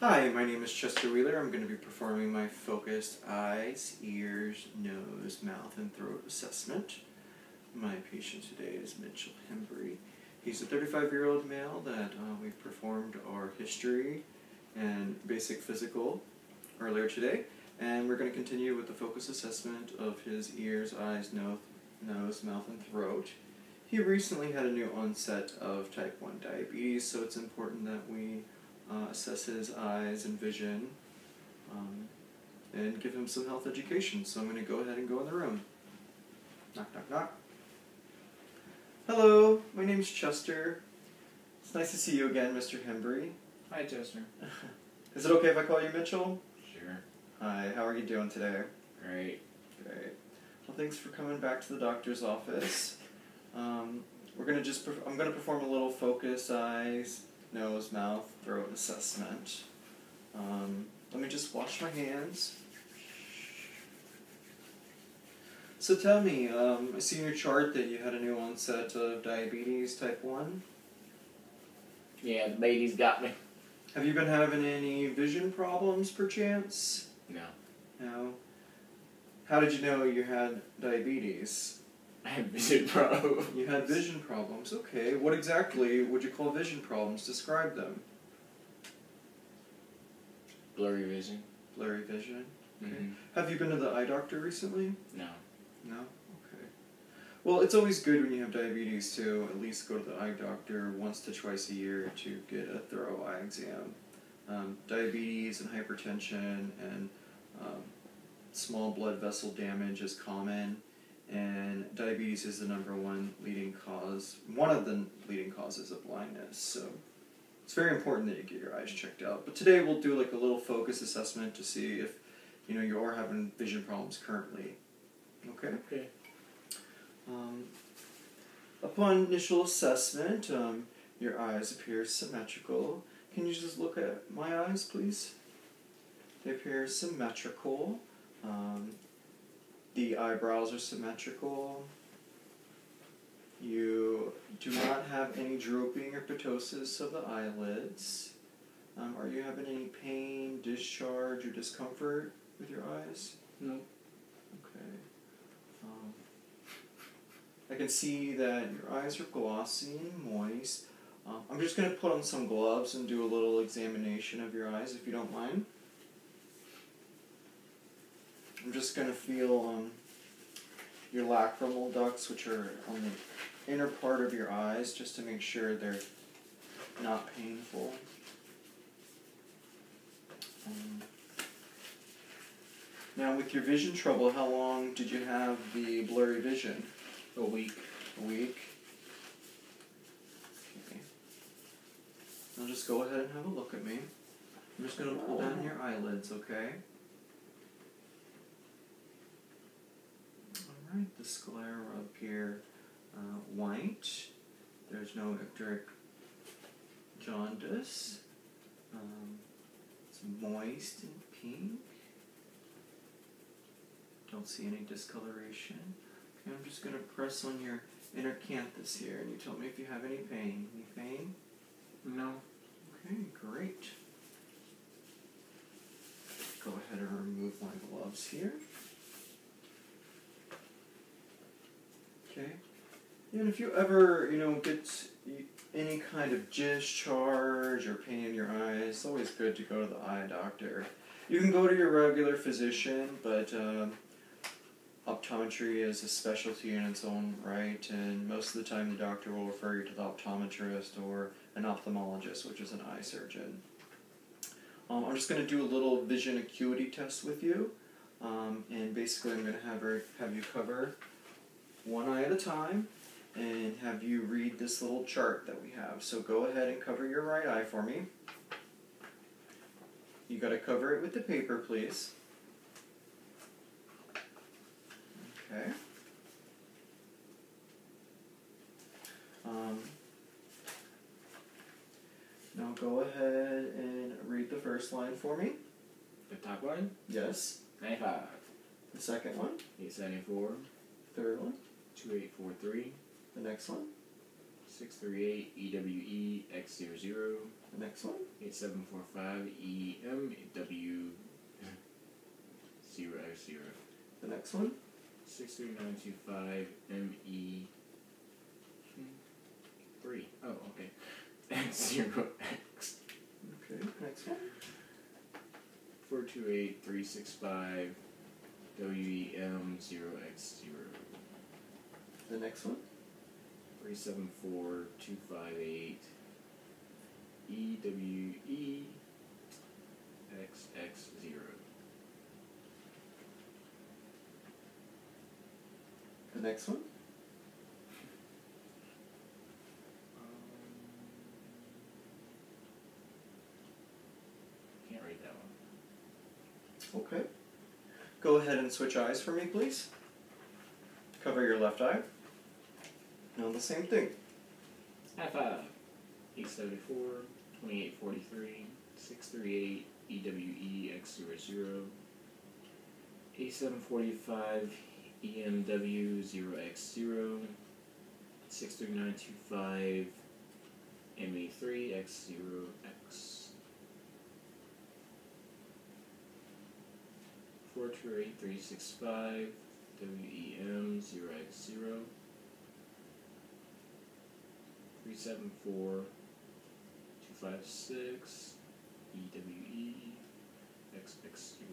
Hi, my name is Chester Wheeler. I'm going to be performing my focused eyes, ears, nose, mouth, and throat assessment. My patient today is Mitchell Hembry. He's a 35-year-old male that we've performed our history and basic physical earlier today, and we're going to continue with the focus assessment of his ears, eyes, nose, mouth, and throat. He recently had a new onset of type 1 diabetes, so it's important that we assess his eyes and vision and give him some health education. So I'm going to go ahead and go in the room. Knock, knock, knock. Hello, my name's Chester. It's nice to see you again, Mr. Hembry. Hi, Chester. Is it okay if I call you Mitchell? Sure. Hi, how are you doing today? Great. Great. Well, thanks for coming back to the doctor's office. I'm going to perform a little focus eyes, nose, mouth, throat assessment. Let me just wash my hands. So tell me, I see in your chart that you had a new onset of diabetes type 1. Yeah, the baby's got me. Have you been having any vision problems perchance? No. No. How did you know you had diabetes? I have vision problems. You had vision problems. Okay. What exactly would you call vision problems? Describe them. Blurry vision. Blurry vision. Okay. Mm-hmm. Have you been to the eye doctor recently? No. No? Okay. Well, it's always good when you have diabetes to at least go to the eye doctor once to twice a year to get a thorough eye exam. Diabetes and hypertension and small blood vessel damage is common, and diabetes is the one of the leading causes of blindness. So it's very important that you get your eyes checked out. But today we'll do like a little focus assessment to see if you are having vision problems currently. Okay? Okay. Upon initial assessment, your eyes appear symmetrical. Can you just look at my eyes, please? They appear symmetrical. The eyebrows are symmetrical. You do not have any drooping or ptosis of the eyelids. Are you having any pain, discharge, or discomfort with your eyes? No. Okay. I can see that your eyes are glossy and moist. I'm just going to put on some gloves and do a little examination of your eyes, if you don't mind. I'm just going to feel your lacrimal ducts, which are on the inner part of your eyes, just to make sure they're not painful. Now, with your vision trouble, how long did you have the blurry vision? A week. A week? Okay. Now just go ahead and have a look at me. I'm just going to pull down your eyelids, okay? Alright, the sclera appear white. There's no icteric jaundice. It's moist and pink. Don't see any discoloration. Okay, I'm just going to press on your inner canthus here, and you tell me if you have any pain. Any pain? No. Okay, great. Go ahead and remove my gloves here. Okay. And if you ever, get any kind of discharge or pain in your eyes, it's always good to go to the eye doctor. You can go to your regular physician, but optometry is a specialty in its own right, and most of the time the doctor will refer you to the optometrist or an ophthalmologist, which is an eye surgeon. I'm just going to do a little vision acuity test with you, and basically I'm going to have you cover one eye at a time and have you read this little chart that we have. So go ahead and cover your right eye for me. You got to cover it with the paper, please. Okay. Now go ahead and read the first line for me. The top line? Yes. 95. The second one. 874. Third one. 2843. The next one. 638 EWE X00. The next one. 8745 EMW 0X0. The next one. 63925 ME 3. Oh, okay. X0X. Okay, next one. 428365 WEM 0X0. The next one. 374258 EWE XX0. The next one. Can't read that one. Okay. Go ahead and switch eyes for me, please. Cover your left eye. Now the same thing. High five. 874 2843 638 EWE X00. 8745 EMW 0X0. 63925 ME3 X0X. 428365 WEM 0X0. 374 256 EWE XX0.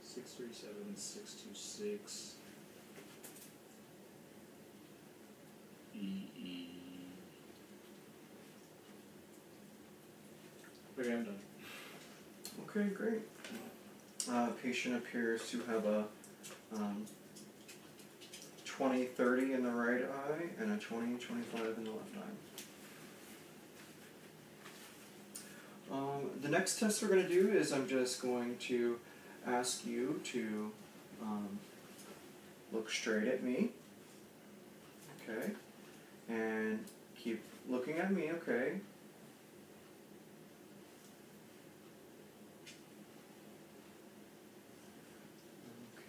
637 626 EE. Okay, I'm done. Okay, great. Patient appears to have a 20/30 in the right eye and a 20/25 in the left eye. The next test we're going to do is I'm just going to ask you to look straight at me, okay, and keep looking at me, okay.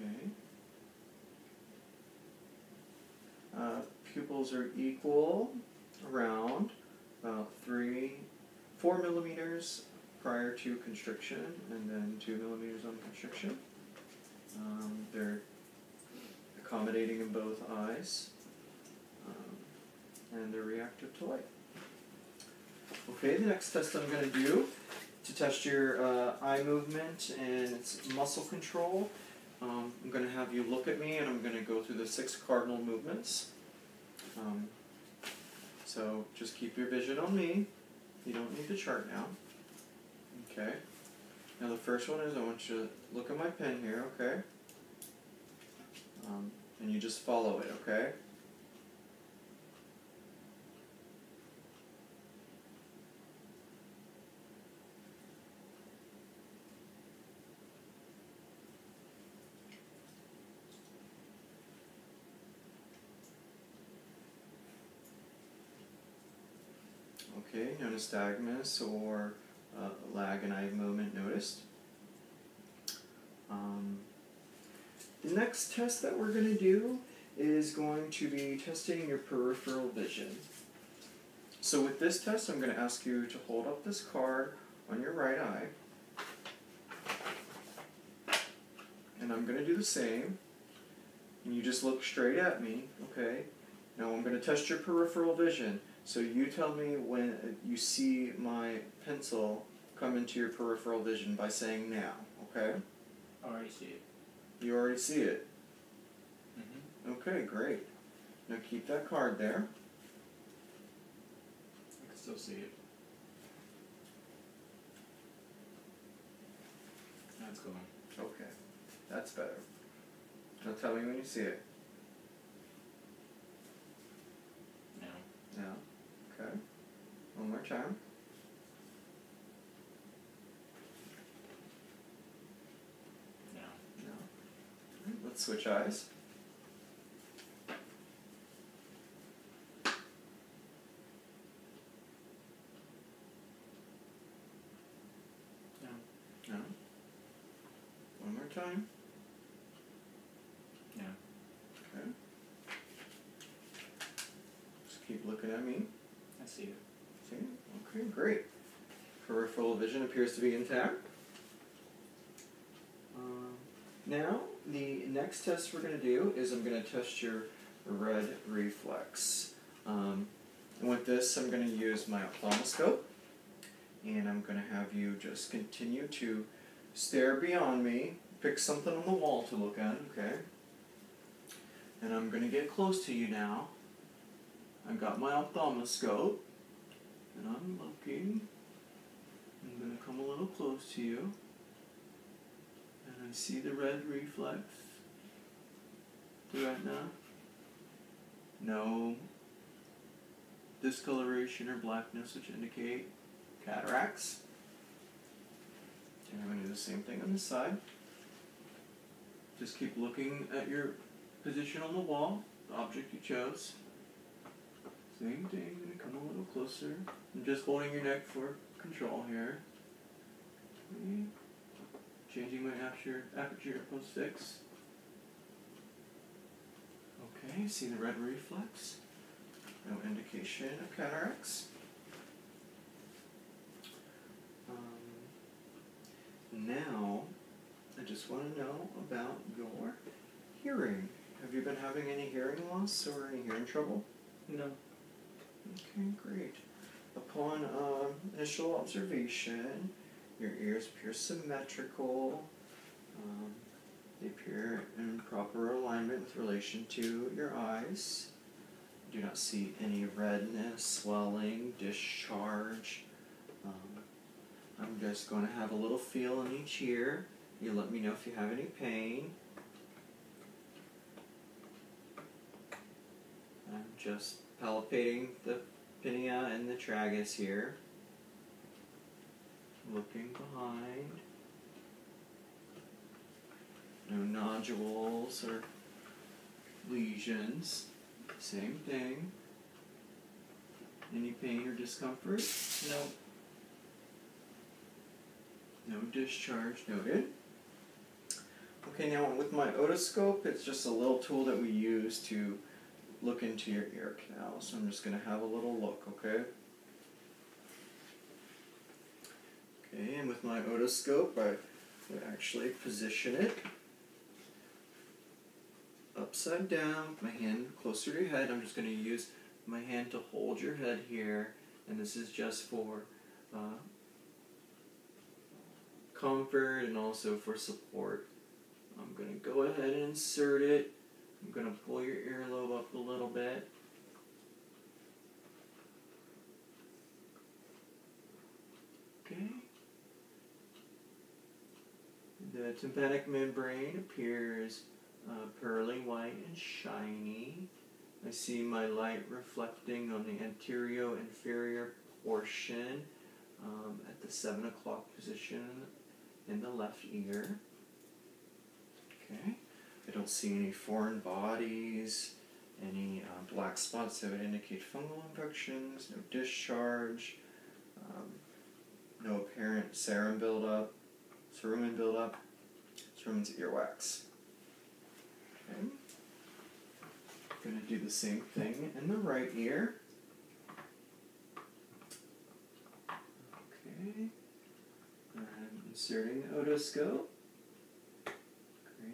Okay. Pupils are equal around about 4 millimeters prior to constriction, and then 2 millimeters on constriction. They're accommodating in both eyes, and they're reactive to light. Okay, the next test I'm going to do to test your eye movement and its muscle control, I'm going to have you look at me and I'm going to go through the 6 cardinal movements. So just keep your vision on me. You don't need the chart now. Okay. Now the first one is I want you to look at my pen here, okay? And you just follow it, okay? Okay, nystagmus or lag in eye movement noticed. The next test that we're going to do is going to be testing your peripheral vision. So with this test, I'm going to ask you to hold up this card on your right eye. And I'm going to do the same. And you just look straight at me, okay? Now I'm going to test your peripheral vision. So you tell me when you see my pencil come into your peripheral vision by saying now, okay? I already see it. You already see it? Mm-hmm. Okay, great. Now keep that card there. I can still see it. That's going. Okay, that's better. Now tell me when you see it. Now. Now. Okay. One more time. Now. Now. Let's switch eyes. Now. Now. One more time. Now. Okay. me? I see it. See? Okay, great. Peripheral vision appears to be intact. Now, the next test we're going to do is I'm going to test your red reflex. And with this, I'm going to use my ophthalmoscope, and I'm going to have you just continue to stare beyond me, pick something on the wall to look at, okay? And I'm going to get close to you now. I've got my ophthalmoscope, and I'm looking. I'm going to come a little close to you. And I see the red reflex. The retina. No discoloration or blackness, which indicate cataracts. And I'm going to do the same thing on this side. Just keep looking at your position on the wall, the object you chose. Same thing, I'm going to come a little closer. I'm just holding your neck for control here. Okay. Changing my aperture post fix. Okay, see the red reflex. No indication of cataracts. Now, I just want to know about your hearing. Have you been having any hearing loss or any hearing trouble? No. Okay, great. Upon initial observation, your ears appear symmetrical. They appear in proper alignment with relation to your eyes. Do not see any redness, swelling, discharge. I'm just going to have a little feel in each ear. You let me know if you have any pain. I'm just palpating the pinea and the tragus here. Looking behind. No nodules or lesions. Same thing. Any pain or discomfort? No. No discharge noted. Okay, now with my otoscope, it's just a little tool that we use to look into your ear canal. So I'm just going to have a little look, okay? Okay, and with my otoscope, I would actually position it upside down, with my hand closer to your head. I'm just going to use my hand to hold your head here, and this is just for comfort and also for support. I'm going to go ahead and insert it. I'm going to pull your earlobe up a little bit. Okay. The tympanic membrane appears pearly white and shiny. I see my light reflecting on the anterior-inferior portion at the 7 o'clock position in the left ear. Okay. I don't see any foreign bodies, any black spots that would indicate fungal infections, no discharge, no apparent cerumen buildup. Cerumen means earwax. Okay. Going to do the same thing in the right ear. Okay. I'm inserting the otoscope.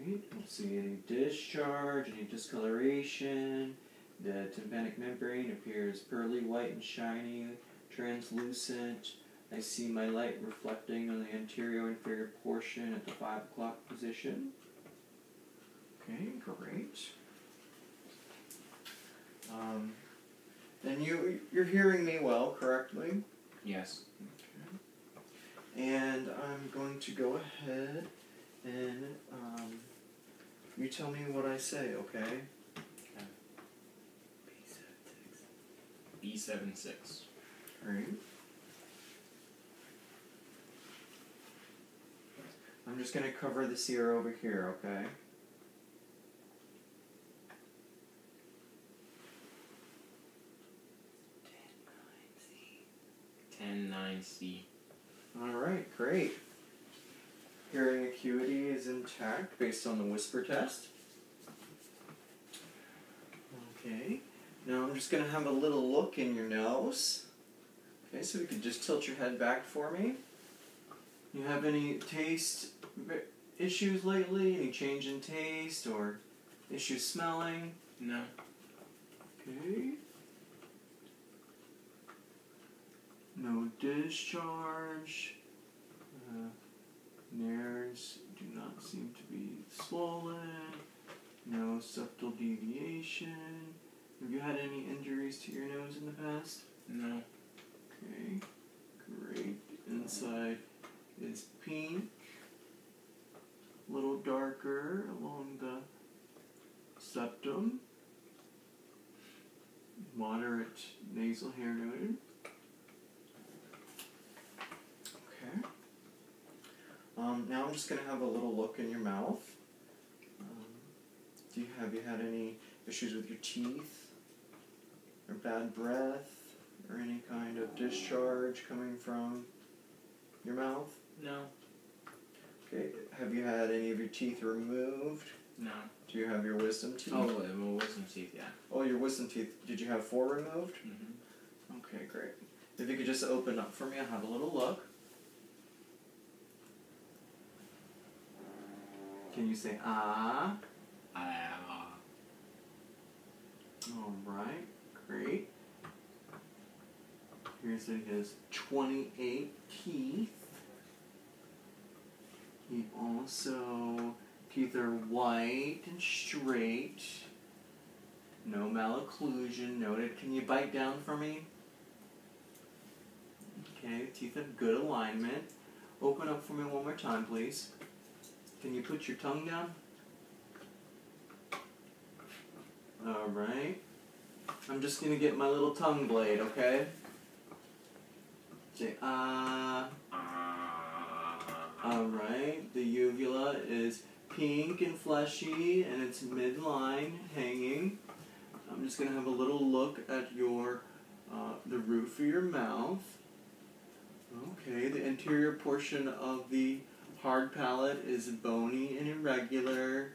Great. Don't see any discharge, any discoloration. The tympanic membrane appears pearly white and shiny, translucent. I see my light reflecting on the anterior-inferior portion at the 5 o'clock position. Okay, great. And you're hearing me well, correctly? Yes. Okay. And I'm going to go ahead and you tell me what I say, okay? B76. Great. I'm just going to cover this ear over here, okay? 10-9C. Alright, great. Hearing acuity is intact based on the whisper test. Okay. Now I'm just going to have a little look in your nose. Okay, so you could just tilt your head back for me. You have any taste issues lately? Any change in taste or issues smelling? No. Okay. No discharge. Nares do not seem to be swollen. No septal deviation. Have you had any injuries to your nose in the past? No. Okay, great. Inside is pink, a little darker along the septum. Moderate nasal hair noted. Okay. Now I'm just going to have a little look in your mouth. Have you had any issues with your teeth? Or bad breath? Or any kind of discharge coming from your mouth? No. Okay. Have you had any of your teeth removed? No. Do you have your wisdom teeth? Oh, my wisdom teeth, yeah. Oh, your wisdom teeth. Did you have 4 removed? Mm-hmm. Okay, great. If you could just open up for me, I'll have a little look. Can you say ah? Alright, great. Here's his 28 teeth. He also, teeth are white and straight. No malocclusion noted. Can you bite down for me? Okay, teeth have good alignment. Open up for me one more time, please. Can you put your tongue down? Alright. I'm just going to get my little tongue blade, okay? Say, ah. Alright. The uvula is pink and fleshy, and it's midline, hanging. I'm just going to have a little look at your, the roof of your mouth. Okay, the interior portion of the hard palate is bony and irregular,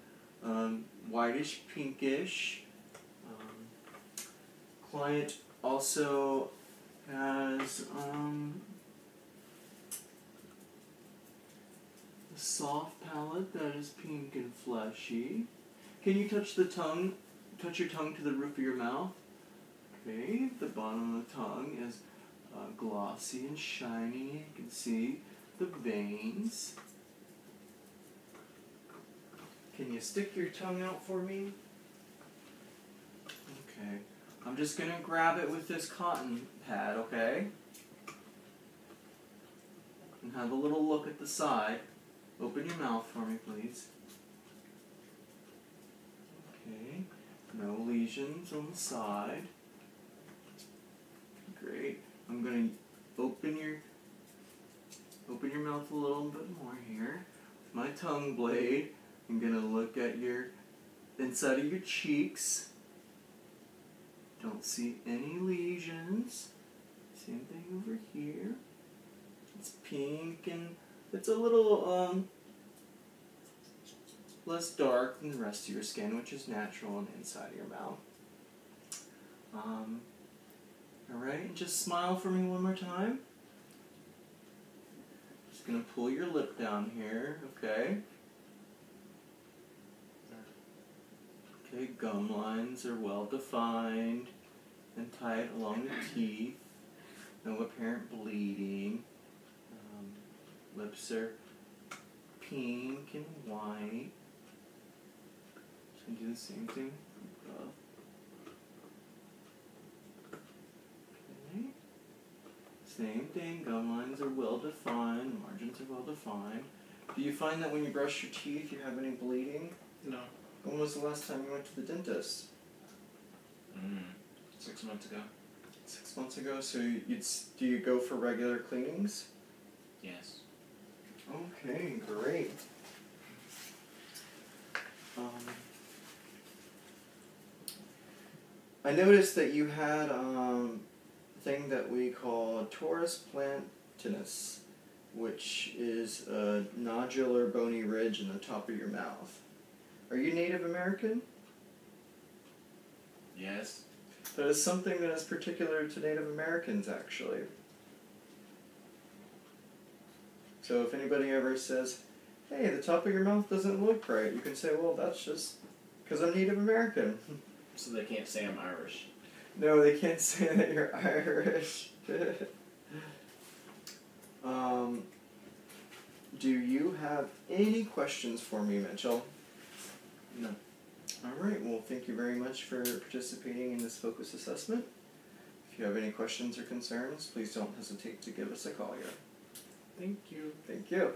whitish pinkish. Client also has a soft palate that is pink and fleshy. Can you touch the tongue? Touch your tongue to the roof of your mouth. Okay, the bottom of the tongue is glossy and shiny. You can see the veins. Can you stick your tongue out for me? Okay. I'm just going to grab it with this cotton pad, okay? And have a little look at the side. Open your mouth for me, please. Okay. No lesions on the side. Great. I'm going to open your mouth a little bit more here. With my tongue blade, I'm going to look at your inside of your cheeks. Don't see any lesions. Same thing over here. It's pink and it's a little less dark than the rest of your skin, which is natural on the inside of your mouth. Alright, and just smile for me one more time. Just gonna pull your lip down here, okay? Okay, gum lines are well defined and tight along the teeth. No apparent bleeding. Lips are pink and white. Just gonna do the same thing. Okay. Same thing. Gum lines are well defined. Margins are well defined. Do you find that when you brush your teeth, you have any bleeding? No. When was the last time you went to the dentist? 6 months ago. 6 months ago. So do you go for regular cleanings? Yes. Okay, great. I noticed that you had a thing that we call torus plantaris, which is a nodular bony ridge in the top of your mouth. Are you Native American? Yes. That is something that is particular to Native Americans, actually. So if anybody ever says, hey, the top of your mouth doesn't look right, you can say, well, that's just because I'm Native American. So they can't say I'm Irish. No, they can't say that you're Irish. Do you have any questions for me, Mitchell? No. Alright, well, thank you very much for participating in this focus assessment. If you have any questions or concerns, please don't hesitate to give us a call here. Thank you. Thank you.